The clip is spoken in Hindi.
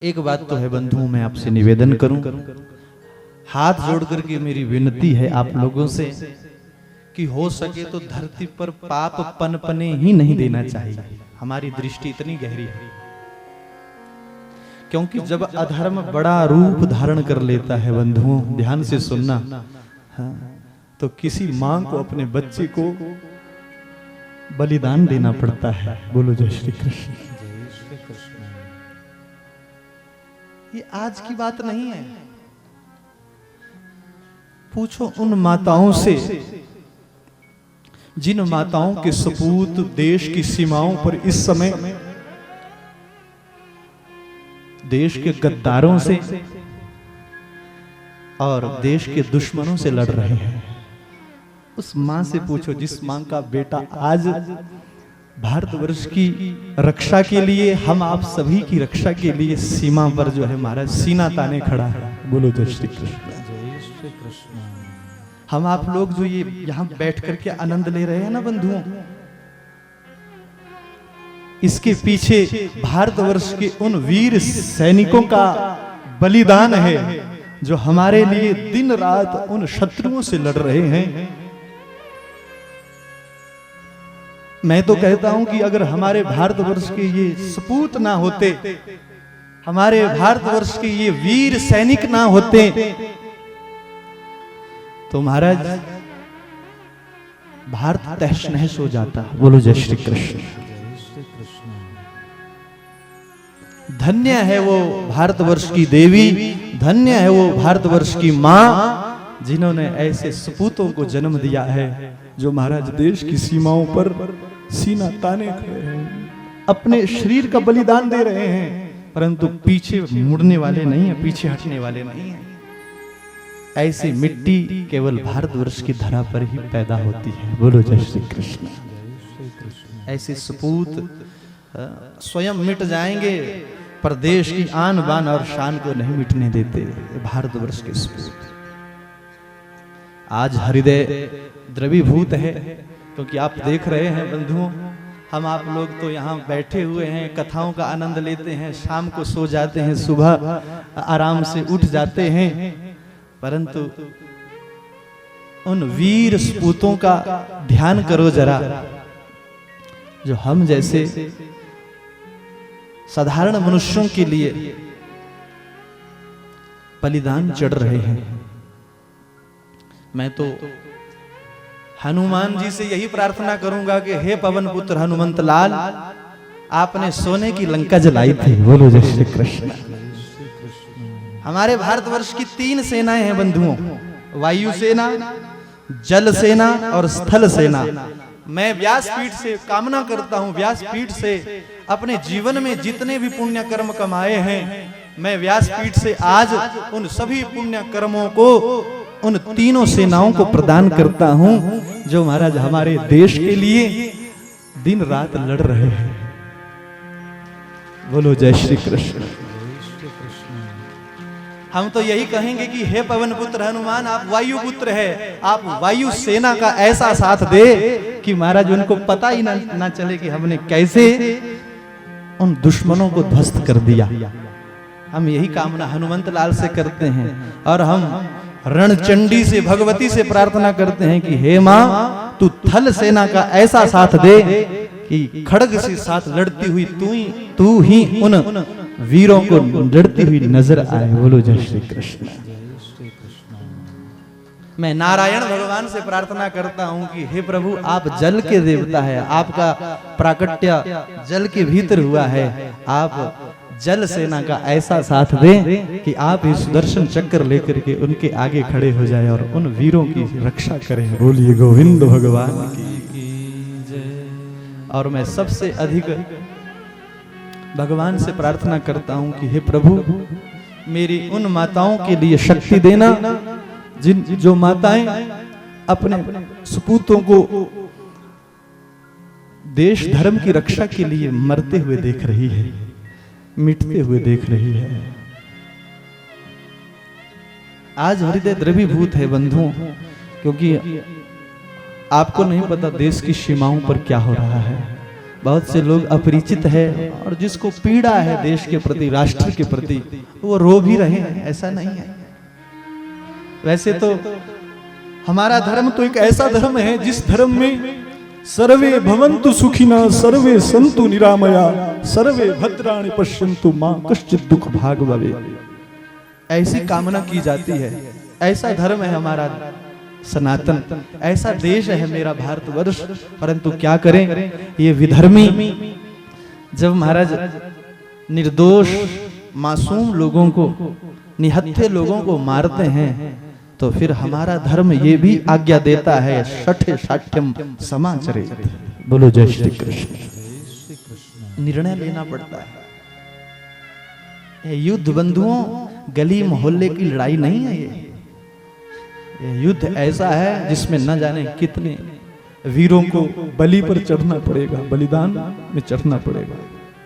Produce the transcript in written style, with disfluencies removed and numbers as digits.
एक बात तो है बंधुओं, मैं आपसे निवेदन करूं, हाथ जोड़ करके मेरी विनती है आप लोगों से कि हो सके तो धरती पर पाप पनपने ही नहीं देना चाहिए। हमारी दृष्टि इतनी गहरी है, क्योंकि जब अधर्म बड़ा रूप धारण कर लेता है बंधुओं, ध्यान से सुनना, तो किसी मां को अपने बच्चे को बलिदान देना पड़ता है। बोलो जय श्री कृष्ण। ये आज की बात नहीं है। पूछो उन माताओं से जिन माताओं के सपूत देश की सीमाओं पर इस समय देश के गद्दारों से और देश के दुश्मनों से लड़ रहे हैं। उस मां से पूछो जिस मां का बेटा आज भारतवर्ष की रक्षा के लिए, हम आप सभी की रक्षा के लिए सीमा पर जो है महाराज सीना ताने खड़ा है। बोलो जय श्री कृष्ण। हम आप लोग जो ये यहां बैठ करके आनंद ले रहे हैं ना बंधुओं, इसके पीछे भारतवर्ष के उन वीर सैनिकों का बलिदान है जो हमारे लिए दिन रात उन शत्रुओं से लड़ रहे हैं। मैं तो कहता हूं कि अगर हमारे भारतवर्ष के ये सपूत ना होते, हमारे भारतवर्ष के ये वीर सैनिक ना होते, तो महाराज भारत तहस नहस हो जाता। बोलो जय श्री कृष्ण। धन्य है वो भारतवर्ष की देवी, धन्य है वो भारतवर्ष की मां जिन्होंने ऐसे सपूतों को जन्म दिया है जो महाराज देश की सीमाओं पर सीना ताने खड़े हैं, अपने शरीर का बलिदान दे रहे हैं, परंतु पीछे मुड़ने वाले नहीं है, पीछे हटने वाले नहीं है। ऐसी मिट्टी केवल भारतवर्ष की धरा पर ही पैदा होती है। बोलो जय श्री कृष्ण। ऐसे सपूत स्वयं मिट जाएंगे पर देश की आन बान और शान को नहीं मिटने देते भारतवर्ष के सपूत। आज हृदय द्रवीभूत है, क्योंकि आप देख रहे हैं बंधुओं, हम आप लोग तो यहाँ बैठे हुए हैं, कथाओं का आनंद लेते हैं, शाम को सो जाते हैं, सुबह आराम से उठ जाते हैं, परंतु उन वीर सपूतों का ध्यान करो जरा, जो हम जैसे साधारण मनुष्यों के लिए बलिदान चढ़ रहे हैं। मैं तो हनुमान जी से यही प्रार्थना करूंगा कि हे पवन पुत्र हनुमंत लाल, आपने सोने की लंका जलाई थी। बोलो जय श्री कृष्ण। हमारे भारतवर्ष की 3 सेनाएं हैं बंधुओं, वायु सेना, जल सेना और स्थल सेना। मैं व्यासपीठ से कामना करता हूं, व्यासपीठ से अपने जीवन में जितने भी पुण्य कर्म कमाए हैं, मैं व्यासपीठ से आज उन सभी पुण्य कर्मों को उन तीनों सेनाओं को प्रदान करता हूं जो महाराज हमारे देश के लिए दिन रात लड़ रहे हैं। बोलो जय श्री कृष्ण। हम तो यही कहेंगे कि हे पवन पुत्र हनुमान, आप वायु पुत्र है, आप वायु सेना का ऐसा साथ दे कि महाराज उनको पता ही ना चले कि हमने कैसे उन दुश्मनों को ध्वस्त कर दिया। हम यही कामना हनुमंत लाल से करते हैं, और हम रणचंडी से, भगवती से प्रार्थना करते हैं कि हे मां, तू थल सेना का ऐसा साथ दे कि खड्ग से साथ लड़ती हुई तू ही उन वीरों को लड़ती हुई नजर आए। बोलो जय श्री कृष्ण। मैं नारायण भगवान से प्रार्थना करता हूं कि हे प्रभु, आप जल के देवता है, आपका प्राकट्य जल के भीतर हुआ है, आप जल सेना का ऐसा साथ दें कि आप इस सुदर्शन चक्र लेकर के उनके आगे खड़े हो जाए और उन वीरों की रक्षा करें। बोलिए गोविंद भगवान की जय। और मैं सबसे अधिक भगवान से प्रार्थना करता हूं कि हे प्रभु, मेरी उन माताओं के लिए शक्ति देना जो माताएं अपने सपूतों को देश धर्म की रक्षा के लिए मरते हुए देख रही है, मिटते हुए देख रही है। आज हृदय द्रवीभूत है बंधुओं, क्योंकि आपको नहीं पता देश की सीमाओं पर क्या हो रहा है। बहुत से लोग अपरिचित है और जिसको पीड़ा है देश के प्रति, राष्ट्र के प्रति, वो रो भी रहे हैं, ऐसा नहीं है। वैसे तो हमारा धर्म तो एक ऐसा धर्म है जिस धर्म में सर्वे भवन्तु सुखिनः सर्वे सन्तु निरामया सर्वे भद्राणि पश्यन्तु मां कश्चित् दुःख भाग् भवेत्, ऐसी कामना की जाती है। ऐसा धर्म है हमारा सनातन, ऐसा देश है मेरा भारतवर्ष। परंतु क्या करें, ये विधर्मी जब महाराज निर्दोष मासूम लोगों को, निहत्थे लोगों को मारते हैं, तो फिर हमारा धर्म ये भी आज्ञा देता है शठे शाठ्यम समाचरेत। बोलो जय श्री कृष्ण। निर्णय लेना पड़ता है। युद्ध बंधुओं गली मोहल्ले की लड़ाई नहीं है, ये युद्ध ऐसा है जिसमें न जाने कितने वीरों को बलि पर चढ़ना पड़ेगा, बलिदान में चढ़ना पड़ेगा।